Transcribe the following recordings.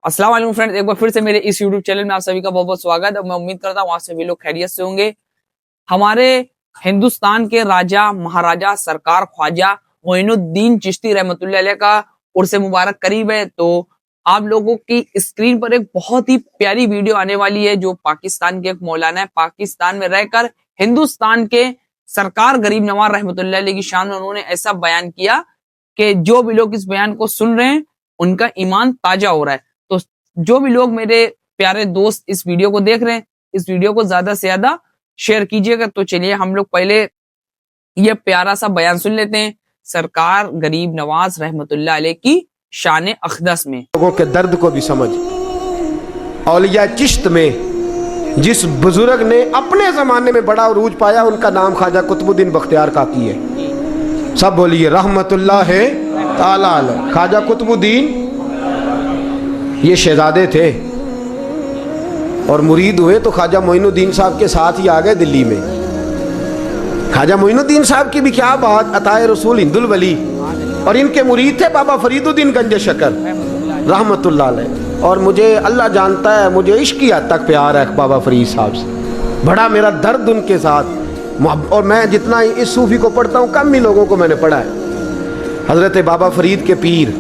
अस्सलाम वालेकुम फ्रेंड्स, एक बार फिर से मेरे इस YouTube चैनल में आप सभी का बहुत बहुत स्वागत है। मैं उम्मीद करता हूँ आप सभी लोग खैरियत से होंगे। हमारे हिंदुस्तान के राजा महाराजा सरकार ख्वाजा मोइनुद्दीन चिश्ती रहमतुल्लाह अलैह का उर्स मुबारक करीब है, तो आप लोगों की स्क्रीन पर एक बहुत ही प्यारी वीडियो आने वाली है जो पाकिस्तान के एक मौलाना है। पाकिस्तान में रहकर हिंदुस्तान के सरकार गरीब नवाज रहमतुल्लाह अलैह की शान में उन्होंने ऐसा बयान किया कि जो भी लोग इस बयान को सुन रहे हैं उनका ईमान ताजा हो रहा है। तो जो भी लोग मेरे प्यारे दोस्त इस वीडियो को देख रहे हैं, इस वीडियो को ज्यादा से ज्यादा शेयर कीजिएगा। तो चलिए हम लोग पहले ये प्यारा सा बयान सुन लेते हैं सरकार गरीब नवाज रहमतुल्लाह अलैह की शान अक़दस में। लोगों के दर्द को भी समझ। औलिया चिश्त में जिस बुजुर्ग ने अपने जमाने में बड़ा उरूज पाया उनका नाम ख्वाजा कुतुबुद्दीन बख्तियार काकी है। सब बोलिए रहमतुल्लाह ताला अलैह। ख्वाजा कुतुबुद्दीन ये शहजादे थे और मुरीद हुए तो ख्वाजा मोइनुद्दीन साहब के साथ ही आ गए दिल्ली में। ख्वाजा मोइनुद्दीन साहब की भी क्या बात, अताए रसूल हिंदुल वली, और इनके मुरीद थे बाबा फरीदुद्दीन गंज शकर रहमतुल्लाह अलैह। और मुझे अल्लाह जानता है, मुझे इश्क की हद तक प्यार है बाबा फरीद साहब से, बड़ा मेरा दर्द उनके साथ। और मैं जितना इस सूफी को पढ़ता हूँ कम ही लोगों को मैंने पढ़ा है। हज़रत बाबा फरीद के पीर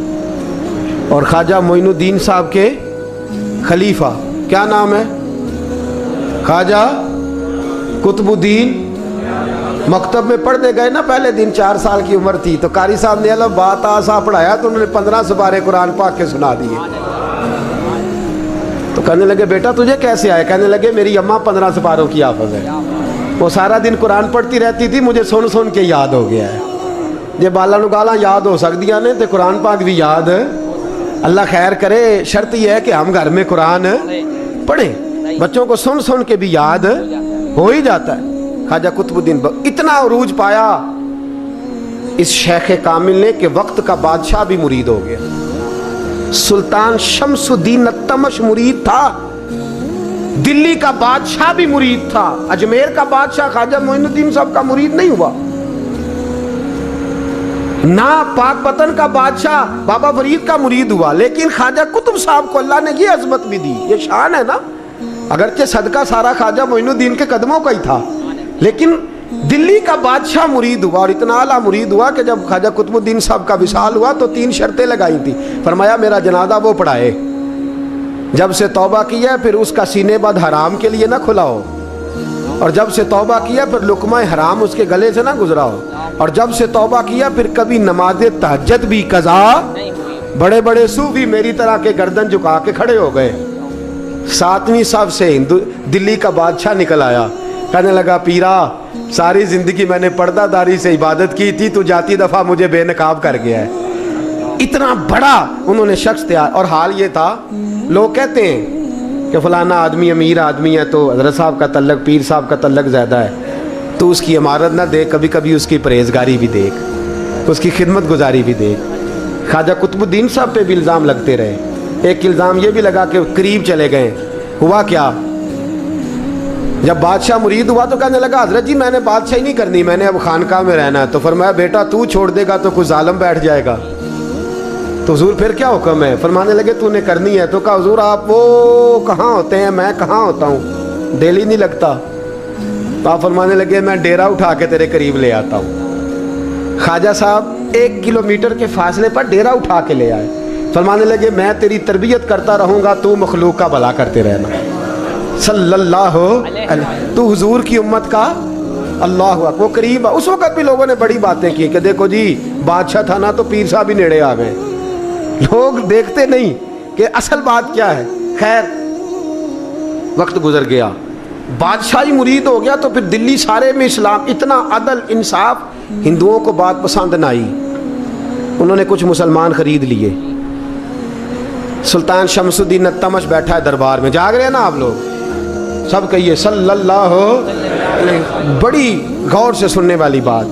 और ख्वाजा मोइनुद्दीन साहब के खलीफा, क्या नाम है, ख्वाजा कुतुबुद्दीन। मकतब में पढ़ने गए ना, पहले दिन 4 साल की उम्र थी तो कारी साहब ने अलग बात आसा पढ़ाया तो उन्होंने 15 सुपारे कुरान पाक के सुना दिए। तो कहने लगे बेटा तुझे कैसे आए? कहने लगे मेरी अम्मा 15 सुपारों की हाफिज है, वो सारा दिन कुरान पढ़ती रहती थी, मुझे सुन सुन के याद हो गया है। जे बाला नु गाला याद हो सकदियां ने तो कुरान पाक भी याद। अल्लाह खैर करे, शर्त यह है कि हम घर में कुरान पढ़ें, बच्चों को सुन सुन के भी याद हो ही जाता है। ख्वाजा कुतुबुद्दीन इतना उरूज पाया इस शेख कामिल ने कि वक्त का बादशाह भी मुरीद हो गया। सुल्तान शमसुद्दीन तमश मुरीद था, दिल्ली का बादशाह भी मुरीद था, अजमेर का बादशाह ख्वाजा मोइनुद्दीन साहब का मुरीद नहीं हुआ ना, पाकपतन का बादशाह बाबा फरीद का मुरीद हुआ। लेकिन ख्वाजा कुतुब साहब को अल्लाह ने ये अजमत भी दी, ये शान है ना। अगरचे सदका सारा ख्वाजा मोइनुद्दीन के कदमों का ही था, लेकिन दिल्ली का बादशाह मुरीद हुआ और इतना आला मुरीद हुआ कि जब ख्वाजा कुतुबुद्दीन साहब का विसाल हुआ तो 3 शर्तें लगाई थी। फरमाया मेरा जनाजा वो पढ़ाए, जब से तौबा किया फिर उसका सीने बद हराम के लिए ना खुला हो, और जब से तौबा किया फिर लुकमा हराम उसके गले से ना गुजरा हो, और जब से तौबा किया फिर कभी नमाज तहज्जुद भी कज़ा। बड़े बड़े सूफी मेरी तरह के गर्दन झुका के खड़े हो गए। 7वीं साहब से दिल्ली का बादशाह निकल आया, कहने लगा पीरा सारी जिंदगी मैंने पर्दादारी से इबादत की थी, तू जाती दफा मुझे बेनकाब कर गया है। इतना बड़ा उन्होंने शख्स तैयार। और हाल ये था, लोग कहते हैं कि फलाना आदमी अमीर आदमी है तो हज़रत साहब का तल्लक, पीर साहब का तल्लक ज़्यादा है, तो उसकी इमारत ना देख, कभी कभी उसकी परहेजगारी भी देख, उसकी खिदमत गुजारी भी देख। ख्वाजा कुतुबुद्दीन साहब पे भी इल्ज़ाम लगते रहे। एक इल्ज़ाम ये भी लगा कि करीब चले गए। हुआ क्या, जब बादशाह मुरीद हुआ तो कहने लगा हजरत जी मैंने बादशाही नहीं करनी, मैंने अब खानकाह में रहना है। तो फरमाया बेटा तू छोड़ देगा तो कुछ जालिम बैठ जाएगा। तो हुजूर फिर क्या हुक्म है? फरमाने लगे तूने करनी है। तो कहा हुजूर आप वो कहाँ होते हैं, मैं कहाँ होता हूँ, दिल ही नहीं लगता। तो आप फरमाने लगे मैं डेरा उठा के तेरे करीब ले आता हूँ। ख्वाजा साहब 1 किलोमीटर के फासले पर डेरा उठा के ले आए। फरमाने लगे मैं तेरी तरबियत करता रहूँगा, तू मखलूक का भला करते रहना सल्लल्लाहु अलैहि। तू हुजूर की उम्मत का अल्लाह हुआ। वो करीब उस वक्त भी लोगों ने बड़ी बातें की कि देखो जी बादशाह था ना तो पीर साहब ही नेड़े आ गए। लोग देखते नहीं कि असल बात क्या है। खैर वक्त गुजर गया, बादशाही मुरीद हो गया, तो फिर दिल्ली सारे में इस्लाम, इतना अदल इंसाफ, हिंदुओं को बात पसंद न आई। उन्होंने कुछ मुसलमान खरीद लिए। सुल्तान शमसुद्दीन तमश बैठा है दरबार में, जाग रहे हैं ना आप लोग, सब कहिए सल्लल्लाहु अलैहि। बड़ी गौर से सुनने वाली बात।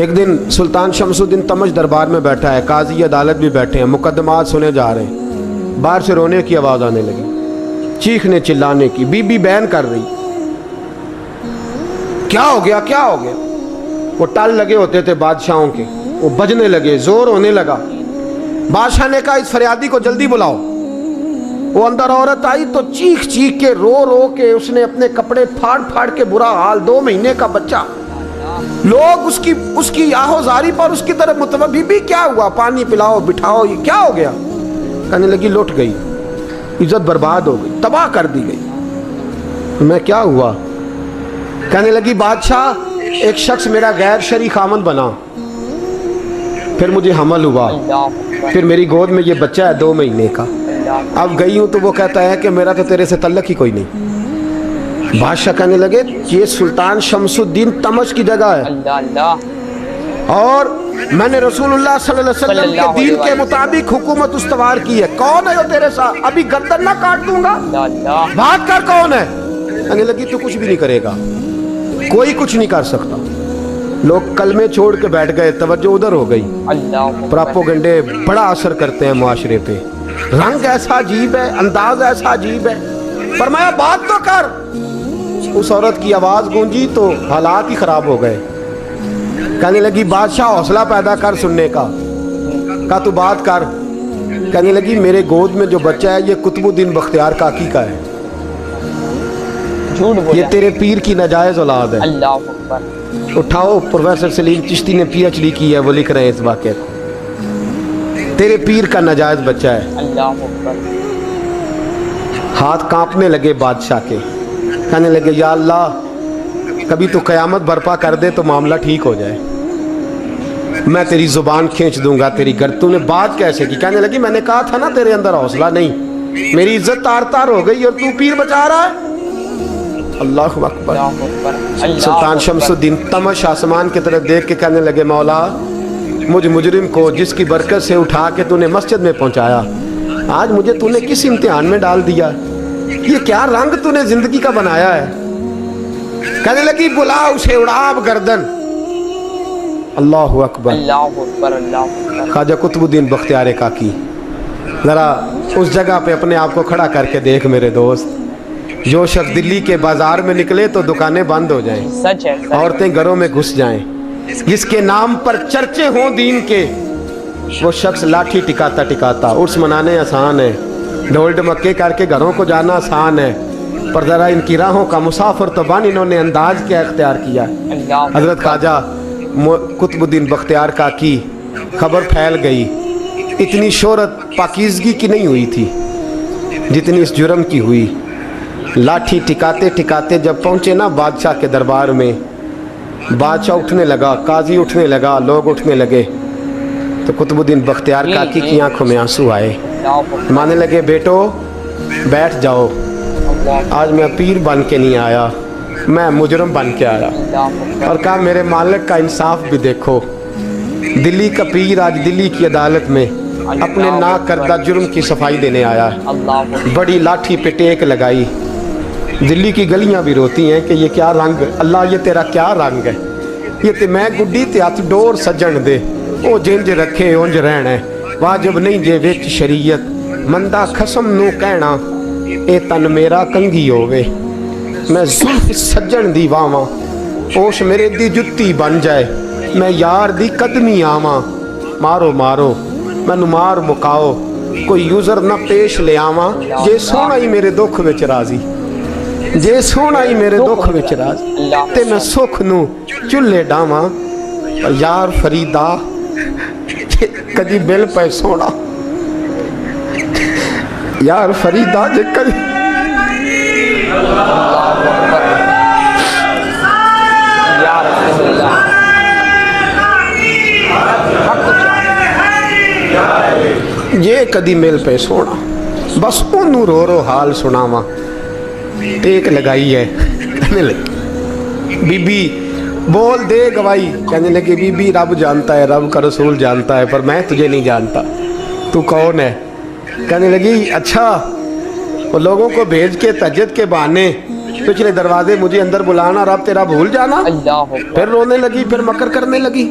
एक दिन सुल्तान शमसुद्दीन तमश दरबार में बैठा है, काजी अदालत भी बैठे हैं, मुकदमात सुने जा रहे हैं। बाहर से रोने की आवाज़ आने लगी, चीखने चिल्लाने की। बीबी बयान कर रही, क्या हो गया क्या हो गया। वो टल लगे होते थे बादशाहों के, वो बजने लगे, जोर होने लगा। बादशाह ने कहा इस फरियादी को जल्दी बुलाओ। वो अंदर औरत आई तो चीख चीख के रो के उसने अपने कपड़े फाड़ फाड़ के, बुरा हाल, 2 महीने का बच्चा। लोग उसकी आहोजारी पर उसकी तरफ मुतवज्जह, बीबी क्या हुआ, पानी पिलाओ, बिठाओ, ये क्या हो गया? कहने लगी लुट गई, इज्जत बर्बाद हो गई, तबाह कर दी गई। मैं क्या हुआ? कहने लगी बादशाह एक शख्स मेरा गैर शरई खामन बना, फिर मुझे हमल हुआ, फिर मेरी गोद में ये बच्चा है 2 महीने का। अब गई हूं तो वो कहता है कि मेरा तो तेरे से तल्लक ही कोई नहीं। बादशाह कहने लगे ये सुल्तान शमसुद्दीन तमश की जगह है और मैंने रसूलुल्लाह सल्लल्लाहु अलैहि वसल्लम के दीन के मुताबिक हुकूमत उस्तवार की है। कौन है वो तेरे साथ? अभी गर्दन ना काट दूंगा, भाग कर। कौन है? कहने लगी तू कुछ भी नहीं करेगा, कोई कुछ नहीं कर सकता। लोग कलमे छोड़ के बैठ गए, तवज्जो उधर हो गई। प्रोपेगेंडे बड़ा असर करते हैं मुआशरे पे। रंग ऐसा अजीब है, अंदाज ऐसा अजीब है। फरमाया बात तो कर। उस औरत की आवाज गूंजी तो हालात ही खराब हो गए। कहने लगी बादशाह हौसला पैदा कर सुनने का तू बात कर। कहने लगी मेरे गोद में जो बच्चा है ये कुतुबुद्दीन बख्तियार काकी का है, ये तेरे पीर की नाजायज औलाद है। अल्लाह अकबर। उठाओ, प्रोफेसर सलीम चिश्ती ने PhD की है, वो लिख रहे हैं इस वाक़े को। तेरे पीर का नाजायज बच्चा है। अल्लाह अकबर। हाथ कांपने लगे बादशाह के। कहने लगे या अल्लाह कभी तो क़यामत बर्पा कर दे तो मामला ठीक हो जाए, मैं तेरी जुबान खींच दूंगा तेरी तूने बात कैसे की? कहने लगी मैंने कहा था ना तेरे अंदर हौसला नहीं, मेरी इज्जत तार तार हो गई और तू पीर बचा रहा है। अल्लाह अकबर। सुल्तान शमसुद्दीन तमश आसमान की तरफ देख के कहने लगे मौला मुझ मुजरिम को जिसकी बरकत से उठा के तूने मस्जिद में पहुंचाया, आज मुझे तूने किस इम्तिहान में डाल दिया? ये क्या रंग तूने जिंदगी का बनाया है? कहने लगी बुला उसे, उड़ाब गर्दन। अल्लाह अकबर। अल्लाह अकबर। अल्लाह अकबर। ख्वाजा कुतुबुद्दीन बख्तियार काकी, जरा उस जगह पे अपने आप को खड़ा करके देख मेरे दोस्त। जो शख्स दिल्ली के बाजार में निकले तो दुकानें बंद हो जाएं, सच है, औरतें घरों में घुस जाएं, जिसके नाम पर चर्चे हों दीन के, वो शख्स लाठी टिकाता टिकाता। उर्स मनाने आसान है, ढोल ढमक्के करके घरों को जाना आसान है, पर ज़रा इनकी राहों का मुसाफिर तो बन इन्होंने अंदाज क्या इख्तियार किया। हज़रत ख्वाजा कुतुबुद्दीन बख्तियार काकी, खबर फैल गई। इतनी शोहरत पाकीज़गी की नहीं हुई थी जितनी इस जुर्म की हुई। लाठी टिकाते टिकाते जब पहुँचे ना बादशाह के दरबार में, बादशाह उठने लगा, काजी उठने लगा, लोग उठने लगे, तो कुतुबुद्दीन बख्तियार काकी की आंखों में आंसू आए। माने लगे बेटो बैठ जाओ, आज मैं पीर बन के नहीं आया, मैं मुजरम बन के आया। और कहा मेरे मालिक का इंसाफ भी देखो, दिल्ली का पीर आज दिल्ली की अदालत में अपने ना करदा जुर्म की सफाई देने आया है। बड़ी लाठी पे टेक लगाई। दिल्ली की गलियां भी रोती हैं कि ये क्या रंग, अल्लाह ये तेरा क्या रंग है? ये ते मैं गुड्डी ते हथ डोर सजन दे, ओ जिंज रखे उंज रहना है, वाजिब नहीं जे विच शरीयत, मंदा खसम नू कहना ए तन मेरा कंघी होवे, मैं जुल्फ सजन दी वावां, ओश मेरे दी जुत्ती बन जाए, मैं यार दी कदमी आवां, मारो मारो मैनू मार मुकाओ, कोई यूजर ना पेश ले आवां, जे सोना ही मेरे दुख विच राजी, जे सोना ही मेरे दुख विच राजी, ते मैं सुख नू चुल्हे डावां, यार फरीदा कदी बिल पे सोना, यार फरीदा जे कदी ये कदी मिल पे सोना, बस ओनू रो रो हाल सुनावा। टेक लगाई है, कहने लगी बीबी बोल दे गवाही। कहने लगी बीबी रब जानता है, रब का रसूल जानता है, पर मैं तुझे नहीं जानता, तू कौन है? कहने लगी अच्छा, वो लोगों को भेज के तहज्जुद के बहाने पिछले दरवाजे मुझे अंदर बुलाना, रब तेरा भूल जाना। फिर रोने लगी, फिर मकर करने लगी।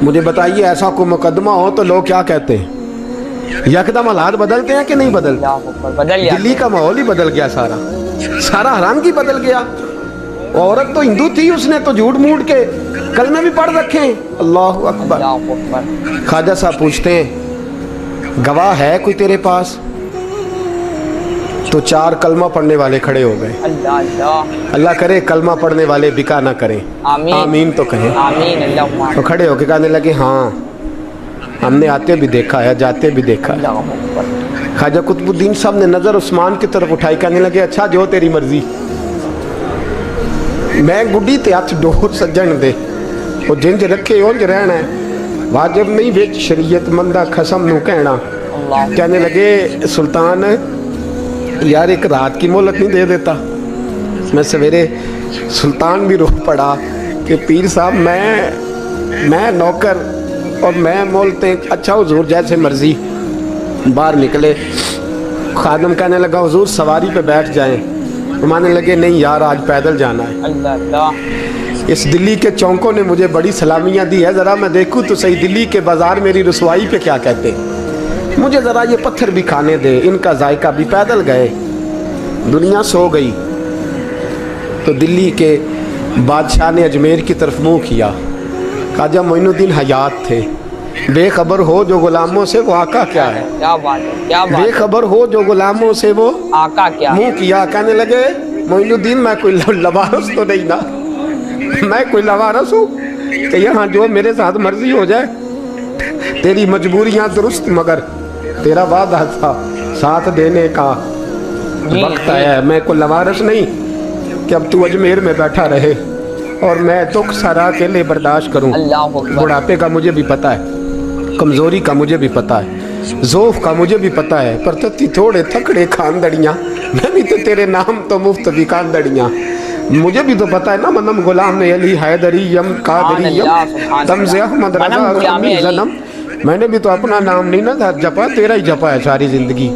मुझे बताइए ऐसा कोई मुकदमा हो तो लोग क्या कहते हैं? यकदम हालात बदलते हैं कि नहीं बदलते? दिल्ली का माहौल ही बदल गया, सारा रंग ही बदल गया। औरत तो हिंदू थी, उसने तो झूठ मूठ के कलमे भी पढ़ रखे हैं। अल्लाह अकबर। ख्वाजा साहब पूछते हैं गवाह है कोई तेरे पास? तो 4 कलमा पढ़ने वाले खड़े हो गए। अल्लाह अल्लाह अल्लाह करे कलमा पढ़ने वाले बिका ना करें, आमीन आमीन तो कहें। आमीन अल्लाह तो खड़े होके कहने लगे हाँ हमने आते भी देखा है, जाते भी देखा है। अल्लाह अकबर। ख्वाजा कुतुबुद्दीन साहब ने नज़र उस्मान की तरफ उठाई, कहने लगे अच्छा जो तेरी मर्जी, मैं गुड्डी ते हथ डोर सज्जन दे, वो जिंज रखे उंज रहना है, वाजिब नहीं विच शरीयत मंदा खसम नू कहना। अल्लाह कहने लगे सुल्तान यार एक रात की मोहलत नहीं दे देता? मैं सवेरे सुल्तान भी रो पड़ा कि पीर साहब मैं नौकर और मैं मोलते, अच्छा हुजूर जैसे मर्जी। बाहर निकले, खादम कहने लगा हुजूर सवारी पे बैठ जाएं, तो मानने लगे नहीं यार आज पैदल जाना है। अल्लाह अल्लाह। इस दिल्ली के चौंकों ने मुझे बड़ी सलामियाँ दी है, ज़रा मैं देखूँ तो सही दिल्ली के बाज़ार मेरी रसवाई पे क्या कहते हैं, मुझे ज़रा ये पत्थर भी खाने दे, इनका जायका भी। पैदल गए, दुनिया सो गई तो दिल्ली के बादशाह ने अजमेर की तरफ मुँह किया। ख्वाजा मोइनुद्दीन हयात थे, बेखबर हो जो गुलामों से वो आका क्या है, क्या बात है, क्या बात है। बेखबर हो जो गुलामों से वो आका क्या है? मुँह किया। कहने लगे मोइनुद्दीन मैं कोई लवारस तो नहीं ना, मैं कोई लवारस हूँ कि यहाँ जो मेरे साथ मर्जी हो जाए, तेरी मजबूरियाँ दुरुस्त मगर तेरा वादा था साथ देने का जी, वक्त जी। आया है। मैं कोई लवारस नहीं कि अब तू अजमेर में बैठा रहे और मैं दुख सारा अकेले बर्दाश्त करूं। अल्लाह अकबर। बुढ़ापे का मुझे भी पता है, कमज़ोरी का मुझे भी पता है, ज़ोफ़ का मुझे भी पता है, पर तत्ती थोड़े थकड़े खानदड़ियाँ, मैं भी तो तेरे नाम तो मुफ्त भी खानदड़ियाँ। मुझे भी तो पता है ना मनम गुलाम अली हैदरी यम कादरी यम तमज़े अहमद मनम रज़ा गुलाम अमी अली। ज़नम। मैंने भी तो अपना नाम नहीं ना जपा, तेरा ही जपा है सारी ज़िंदगी।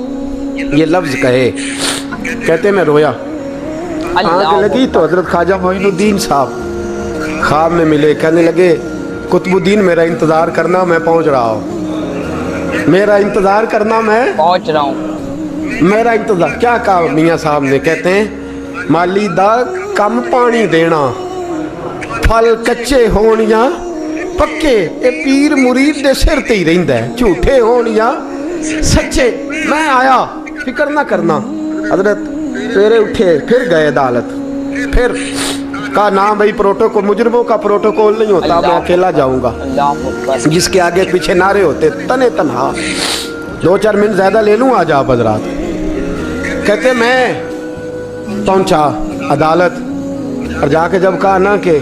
ये लफ्ज़ कहे, कहते मैं रोया, आँख लगी तो हज़रत ख्वाजा मोइनुद्दीन साहब ख्वाब में मिले। कहने लगे कुतुबुद्दीन मेरा इंतज़ार करना, मैं पहुँच रहा हूँ, मेरा इंतज़ार करना, मैं पहुंच रहा हूँ। मेरा इंतज़ार। क्या कहा मियाँ साहब ने? कहते हैं माली दा कम पानी देना, फल कच्चे होण या पक्के, ये पीर मुरीद दे सिर ते ही रहिंदा है, झूठे होण या सच्चे। मैं आया फिक्र ना करना। हजरत सवेरे उठे, फिर गए अदालत, फिर कहा ना भाई प्रोटोकॉल, मुजरमों का प्रोटोकॉल नहीं होता, मैं अकेला जाऊंगा। अल्लाह अकबर। जिसके आगे पीछे नारे होते तने तनहा, 2-4 मिनट ज़्यादा ले लूँ आज आप हजरात। कहते मैं पहुंचा अदालत और जाके जब कहा ना कि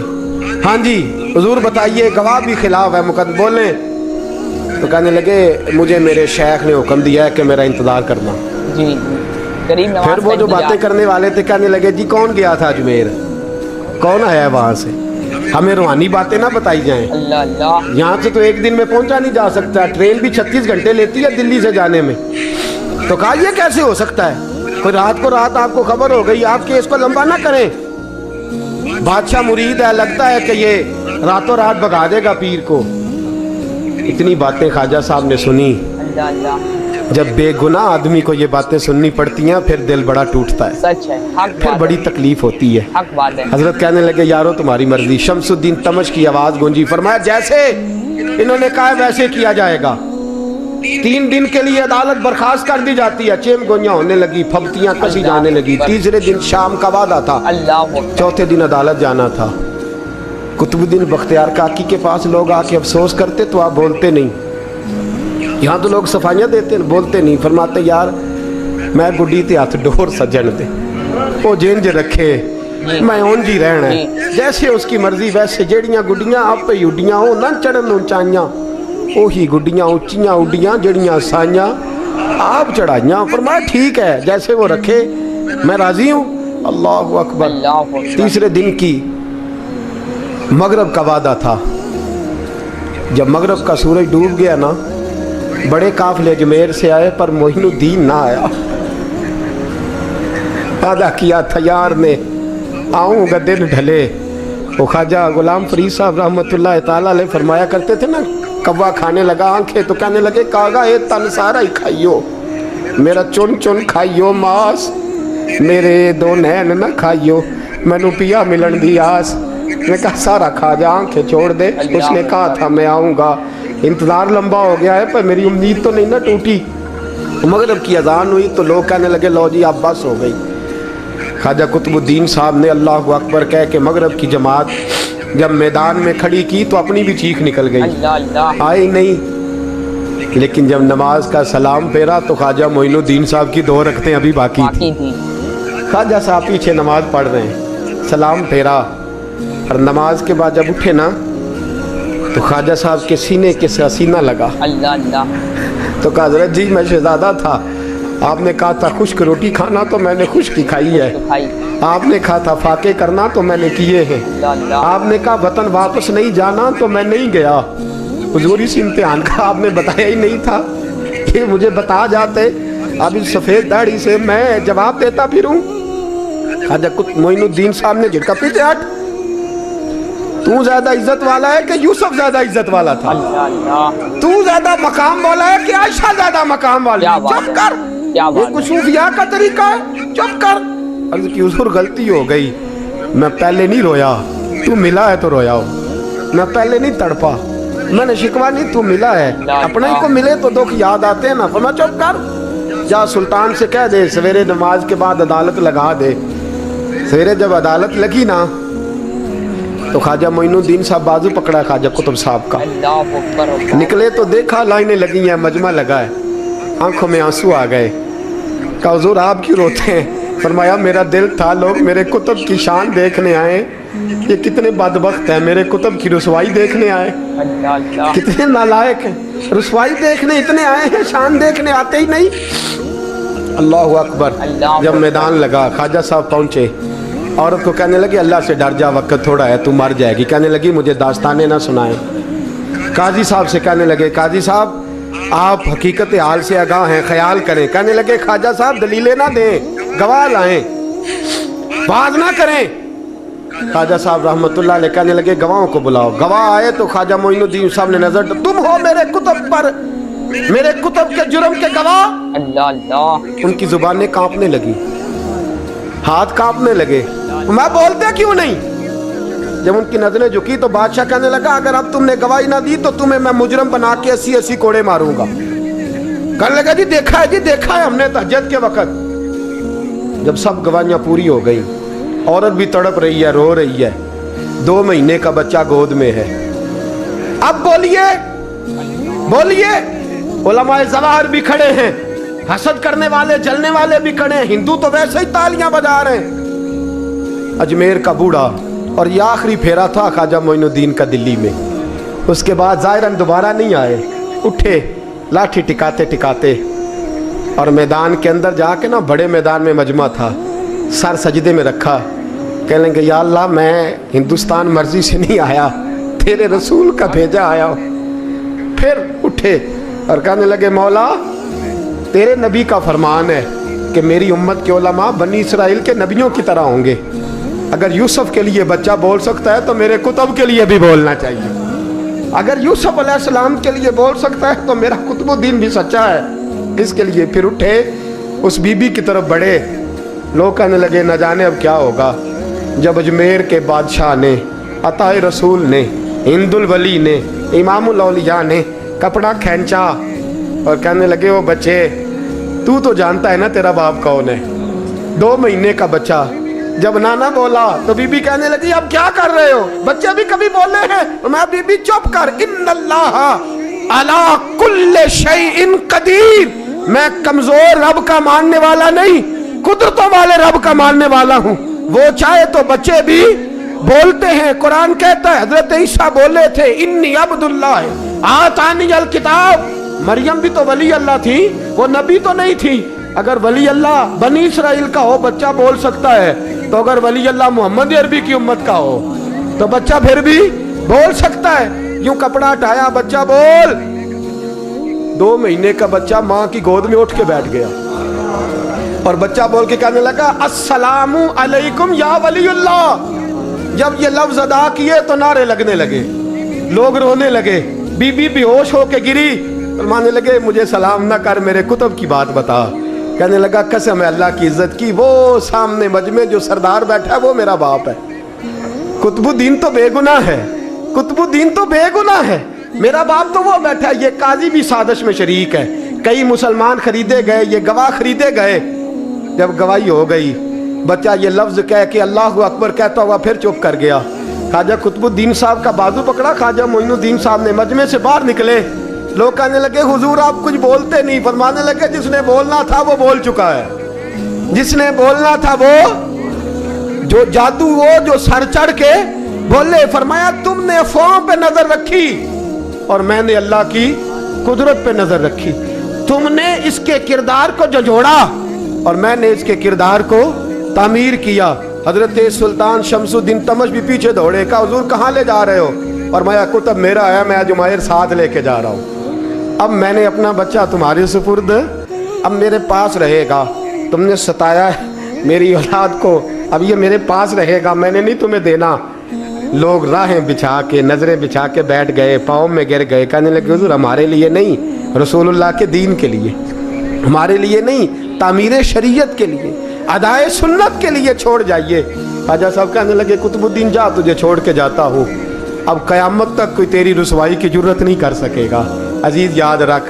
हाँ जी हुजूर बताइए, गवाह भी खिलाफ है, मुकदमा बोलें, तो कहने लगे मुझे मेरे शेख ने हुक्म दिया है कि मेरा इंतज़ार करना। जी जी। करीम नवाज फिर वो का जो इंतजार। बातें करने वाले थे कहने लगे जी कौन गया था अजमेर, कौन आया है वहाँ से, हमें रूहानी बातें ना बताई जाएं। अल्लाह अल्लाह। यहाँ से तो एक दिन में पहुँचा नहीं जा सकता, ट्रेन भी 36 घंटे लेती है दिल्ली से जाने में। तो कहा ये कैसे हो सकता है, कोई रात को रात आपको खबर हो गई, आप केस को लंबा ना करें, बादशाह मुरीद है, लगता है कि ये रातों रात भगा देगा पीर को। इतनी बातें ख्वाजा साहब ने सुनी। अल्लाह अल्लाह। जब बेगुनाह आदमी को ये बातें सुननी पड़ती हैं फिर दिल बड़ा टूटता है, सच है, हक फिर बात बड़ी है, तकलीफ होती है। हक बात है। हजरत कहने लगे यारो तुम्हारी मर्जी। शमसुद्दीन तमश की आवाज गूंजी, फरमाया जैसे इन्होंने कहा वैसे किया जाएगा। 3 दिन के लिए अदालत बर्खास्त कर दी जाती है। चेम गोइयां होने लगी, फबतियां कसी जाने लगी। तीसरे दिन शाम का वादा था, अल्लाह अकबर। चौथे दिन अदालत जाना था। कुतुबुद्दीन बख्तियार काकी के पास लोग आके अफसोस करते तो आप बोलते नहीं, यहाँ तो लोग सफाइयाँ देते हैं, बोलते नहीं। फरमाते यार मैं गुड्डी ते हथ डोर सज्जन दे, वो जिंज रखे मैं उंज ही रहना है, जैसे उसकी मर्जी वैसे। जेड़ियां गुड्डियां आप ही उड्डियां हो ना चढ़न उचाइयां, ओही गुड्डियां उच्चियां उड्डियां जड़ियां साइयां आप चढ़ाइयां। फरमाया ठीक है, जैसे वो रखे मैं राजी हूँ। अल्लाह अकबर। अल्लाह अकबर। तीसरे दिन की मगरब का वादा था। जब मगरब का सूरज डूब गया ना, बड़े काफिले अजमेर से आए पर मोइनुद्दीन ना आया। वादा किया था यार ने आऊँगा दिन ढले। वो ख्वाजा गुलाम फरीद साहब रहमतुल्लाह ताला अलैह फरमाया करते थे ना, कौवा खाने लगा आंखें तो कहने लगे कागा ये तन सारा ही खाइयो, मेरा चुन चुन खाइयो मास, मेरे 2 नैन ना खाइयो, मैनू पिया मिलन दी आस। मैं कहा सारा खा जा, आंखें छोड़ दे। उसने कहा था मैं आऊँगा इंतज़ार लंबा हो गया है पर मेरी उम्मीद तो नहीं ना टूटी। मगरिब की अजान हुई तो लोग कहने लगे लो जी अब बस हो गई। ख्वाजा कुतुबुद्दीन साहब ने अल्लाह अकबर कह के मगरिब की जमात जब मैदान में खड़ी की तो अपनी भी चीख निकल गई, अल्लाह अल्लाह। आई नहीं। लेकिन जब नमाज का सलाम फेरा तो ख्वाजा मोइनुद्दीन साहब की 2 रकतें अभी बाकी थी। ख्वाजा साहब पीछे नमाज पढ़ रहे हैं, सलाम फेरा और नमाज के बाद जब उठे ना तो ख्वाजा साहब के सीने के से सीना लगा। अल्लाह अल्लाह। तो कहा हज़रत जी मैं शहजादा था, आपने कहा था खुश्क रोटी खाना तो मैंने खुश्क ही खाई है, आपने कहा था फाके करना तो मैंने किए हैं, आपने कहा वतन वापस नहीं जाना तो मैं नहीं गया। हुजूर इस इम्तिहान का आपने बताया ही नहीं था कि मुझे बता जाते, अब इस सफ़ेद दाढ़ी से मैं जवाब देता फिरूं। ख्वाजा मोइनुद्दीन साहब ने झिड़का, पीछे हट, तू ज्यादा इज्जत वाला है कि यूसुफ ज्यादा इज्जत वाला था? तू ज्यादा मकाम वाला है कि आयशा ज्यादा मकाम वाली? चुप कर, ये कुछ सूफिया का तरीका है, चुप कर। अर्ज़ की हुजूर गलती हो गई, मैं पहले नहीं रोया, तू मिला है तो रोया हो, मैं पहले नहीं तड़पा, मैंने शिकवा नहीं, तू मिला है। अपने ही को मिले तो दुख याद आते हैं ना। फरमा चुप कर, जा सुल्तान से कह दे सवेरे नमाज के बाद अदालत लगा दे। सवेरे जब अदालत लगी ना तो ख्वाजा मोइनुद्दीन साहब बाजू पकड़ा ख्वाजा कुतुब साहब का, निकले तो देखा लाइनें लगी हैं, मजमा लगा है, आंखों में आंसू आ गए। कहा हुजूर आप क्यों रोते हैं? फरमाया मेरा दिल था लोग मेरे कुतुब की शान देखने आए, ये कितने बदबख्त हैं, मेरे कुतुब की रुसवाई देखने आए, कितने नालायक हैं, रुसवाई देखने इतने आए हैं, शान देखने आते ही नहीं। अल्लाह अकबर। जब मैदान लगा ख्वाजा साहब पहुँचे, औरत को कहने लगी अल्लाह से डर जा, वक्त थोड़ा है, तू मर जाएगी। कहने लगी मुझे दास्ताने ना सुनाए। काजी साहब से कहने लगे काजी साहब आप हकीकत हाल से आगाह हैं, ख्याल करें। कहने लगे ख्वाजा साहब दलीलें ना दें, गवाह लाएं, बात ना करें। ख्वाजा साहब रहमतुल्लाह अलैह कहने लगे गवाहों को बुलाओ। गवाह आए तो ख्वाजा मोइनुद्दीन साहब ने नजर, तुम हो मेरे कुतुब पर, मेरे कुतुब के जुर्म के गवाह? अल्लाह अल्लाह। उनकी जुबानें कांपने लगी, हाथ कांपने लगे, मैं बोलते क्यों नहीं? जब उनकी नजरें झुकी तो बादशाह कहने लगा अगर अब तुमने गवाही ना दी तो तुम्हें मैं मुजरम बना के 80-80 कोड़े मारूंगा। कहने लगा जी देखा है, जी देखा है हमने तहज्जुद के वक्त। जब सब गवाहियां पूरी हो गई, औरत भी तड़प रही है, रो रही है, 2 महीने का बच्चा गोद में है। अब बोलिए बोलिए, उलमाए ज़वाहिर भी खड़े हैं, हसद करने वाले जलने वाले भी खड़े हैं, हिंदू तो वैसे ही तालियां बजा रहे हैं। अजमेर का बूढ़ा, और ये आखिरी फेरा था ख्वाजा मोइनुद्दीन का दिल्ली में। उसके बाद ज़ाहिरन दोबारा नहीं आए, उठे लाठी टिकाते टिकाते और मैदान के अंदर जाके ना, बड़े मैदान में मजमा था, सर सजदे में रखा, कहने लगे या अल्लाह मैं हिंदुस्तान मर्जी से नहीं आया, तेरे रसूल का भेजा आया हूँ। फिर उठे और कहने लगे मौला तेरे नबी का फरमान है कि मेरी उम्मत के उलमा बनी इसराइल के नबियों की तरह होंगे। अगर यूसुफ के लिए बच्चा बोल सकता है तो मेरे कुतुब के लिए भी बोलना चाहिए। अगर यूसुफ अलैहिस्सलाम के लिए बोल सकता है तो मेरा कुतुबुद्दीन भी सच्चा है। इसके लिए फिर उठे, उस बीबी की तरफ बढ़े। लोग कहने लगे न जाने अब क्या होगा। जब अजमेर के बादशाह ने, अताए रसूल ने, हिंदुल वली ने, इमामुल औलिया ने कपड़ा खींचा और कहने लगे ओ बच्चे तू तो जानता है ना तेरा बाप कौन है। 2 महीने का बच्चा जब नाना बोला तो बीबी कहने लगी अब क्या कर रहे हो, बच्चे भी कभी बोले हैं? मैं बीबी चुप कर, इन्नल्लाह अला कुल्ले शैइन कदीर, मैं कमजोर रब का मानने वाला नहीं, कुदरतों वाले रब का मानने वाला हूँ। वो चाहे तो बच्चे भी बोलते हैं। कुरान कहता है हजरत ईसा बोले थे इन्नी अब्दुल्लाह आतानी अल किताब। मरियम भी तो वली अल्लाह थी, वो नबी तो नहीं थी। अगर वली अल्लाह बनी इसराइल का हो बच्चा बोल सकता है, तो अगर वली अल्लाह मोहम्मद अरबी की उम्मत का हो तो बच्चा फिर भी बोल सकता है। यूं कपड़ा हटाया, बच्चा बोल। 2 महीने का बच्चा माँ की गोद में उठ के बैठ गया और बच्चा बोल के कहने लगा अस्सलामु अलैकुम या वलीउल्लाह। जब ये लफ्ज अदा किए तो नारे लगने लगे, लोग रोने लगे, बीबी बेहोश होके गिरी और मानने लगे मुझे सलाम ना कर, मेरे कुतुब की बात बता। कहने लगा कसम है अल्लाह की इज्जत की, वो सामने मजमे जो सरदार बैठा है वो मेरा बाप है। कुतुबुद्दीन तो बेगुनाह है, कुतुबुद्दीन तो बेगुनाह है, मेरा बाप तो वो बैठा है, ये काजी भी साजिश में शरीक है। कई मुसलमान खरीदे गए, ये गवाह खरीदे गए। जब गवाही हो गई, बच्चा ये लफ्ज कह के अल्लाह अकबर कहता हुआ फिर चुप कर गया। ख्वाजा कुतुबुद्दीन साहब का बाजू पकड़ा, ख्वाजा मोइनुद्दीन साहब ने मजमे से बाहर निकले। लोग कहने लगे हुजूर आप कुछ बोलते नहीं। फरमाने लगे जिसने बोलना था वो बोल चुका है, जिसने बोलना था वो, जो जादू वो जो सर चढ़ के बोले। फरमाया तुमने अफवाहों पे नजर रखी और मैंने अल्लाह की कुदरत पे नजर रखी। तुमने इसके किरदार को झंझोड़ा और मैंने इसके किरदार को तामीर किया। हजरत सुल्तान शमसुद्दीन तमश भी पीछे दौड़े, कहा हुजूर कहाँ ले जा रहे हो? और मैं कुतुब मेरा है, मैं जुमैर साथ लेके जा रहा हूँ। अब मैंने अपना बच्चा तुम्हारे सुपुर्द, अब मेरे पास रहेगा। तुमने सताया है मेरी औलाद को, अब ये मेरे पास रहेगा, मैंने नहीं तुम्हें देना। लोग राहें बिछा के, नजरें बिछा के बैठ गए, पाँव में गिर गए, कहने लगे हुजूर हमारे लिए नहीं, रसूलुल्लाह के दीन के लिए, हमारे लिए नहीं, तामीर शरीयत के लिए, अदाए सुन्नत के लिए छोड़ जाइए। ख्वाजा साहब कहने लगे कुतुबुद्दीन जा, तुझे छोड़ के जाता हूँ, अब कयामत तक कोई तेरी रुसवाई की जरूरत नहीं कर सकेगा। अजीज याद रख,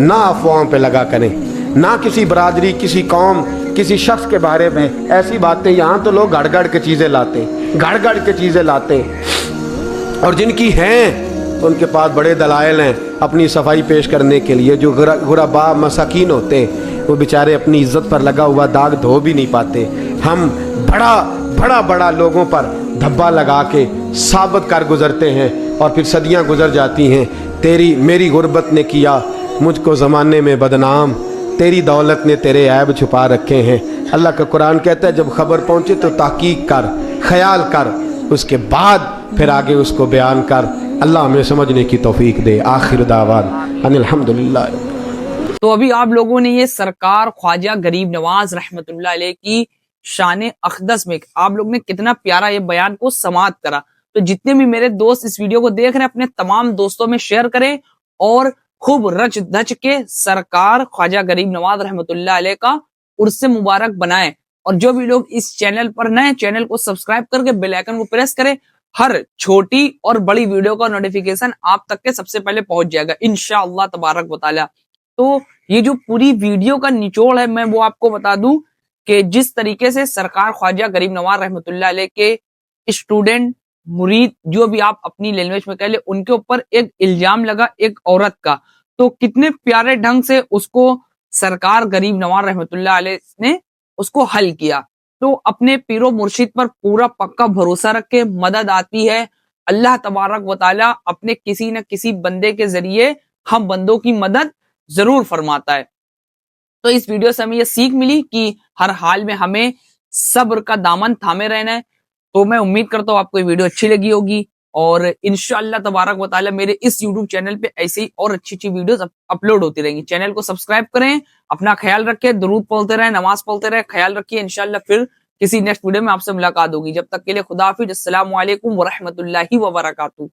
ना अफवाहों पे लगा करें, ना किसी बरादरी, किसी कौम, किसी शख्स के बारे में ऐसी बातें। यहाँ तो लोग गड़ गड़ के चीज़ें लाते, गड़ गड़ के चीज़ें लाते, और जिनकी हैं उनके पास बड़े दलाइल हैं अपनी सफाई पेश करने के लिए। जो गुरबा मसाकीन होते हैं वो बेचारे अपनी इज्जत पर लगा हुआ दाग धो भी नहीं पाते। हम बड़ा लोगों पर धब्बा लगा के साबित कर गुजरते हैं और फिर सदियां गुजर जाती हैं। तेरी मेरी गुर्बत ने किया मुझको ज़माने में बदनाम, तेरी दौलत ने तेरे ऐब छुपा रखे हैं। अल्लाह का कुरान कहता है जब खबर पहुंचे तो तहकीक कर, ख्याल कर, उसके बाद फिर आगे उसको बयान कर। अल्लाह हमें समझने की तौफीक दे। आखिर दावान अनिल हम्दुलिल्लाह। तो अभी आप लोगों ने ये सरकार ख्वाजा गरीब नवाज रहमतुल्लाह अलैह की शान अक़दस में आप लोग ने कितना प्यारा ये बयान को समाअत करा। तो जितने भी मेरे दोस्त इस वीडियो को देख रहे हैं अपने तमाम दोस्तों में शेयर करें और खूब रच धच के सरकार ख्वाजा गरीब नवाज रहमतुल्लाह अलैह का उर्स मुबारक बनाएं। और जो भी लोग इस चैनल पर नए, चैनल को सब्सक्राइब करके बेल आइकन को प्रेस करें। हर छोटी और बड़ी वीडियो का नोटिफिकेशन आप तक के सबसे पहले पहुंच जाएगा इंशाअल्लाह तबारक व तआला। तो ये जो पूरी वीडियो का निचोड़ है मैं वो आपको बता दूं कि जिस तरीके से सरकार ख्वाजा गरीब नवाज रहमतुल्लाह अलैह के स्टूडेंट, मुरीद, जो भी आप अपनी लैंग्वेज में कह ले, उनके ऊपर एक इल्जाम लगा एक औरत का, तो कितने प्यारे ढंग से उसको सरकार गरीब नवाज रहमतुल्लाह अलैह ने उसको हल किया। तो अपने पीरो मुर्शिद पर पूरा पक्का भरोसा रख के मदद आती है। अल्लाह तबारक व तआला अपने किसी न किसी बंदे के जरिए हम बंदों की मदद जरूर फरमाता है। तो इस वीडियो से हमें यह सीख मिली कि हर हाल में हमें सब्र का दामन थामे रहना है। तो मैं उम्मीद करता हूँ आपको ये वीडियो अच्छी लगी होगी और इंशाअल्लाह तबारक व तआला मेरे इस यूट्यूब चैनल पे ऐसे ही और अच्छी वीडियोस अपलोड होती रहेंगी। चैनल को सब्सक्राइब करें, अपना ख्याल रखें, दुरूद पढ़ते रहें, नमाज पढ़ते रहें, ख्याल रखिए। इंशाअल्लाह फिर किसी नेक्स्ट वीडियो में आपसे मुलाकात होगी। जब तक के लिए खुदा हाफिज, अस्सलामु अलैकुम व रहमतुल्लाहि व बरकातुहू।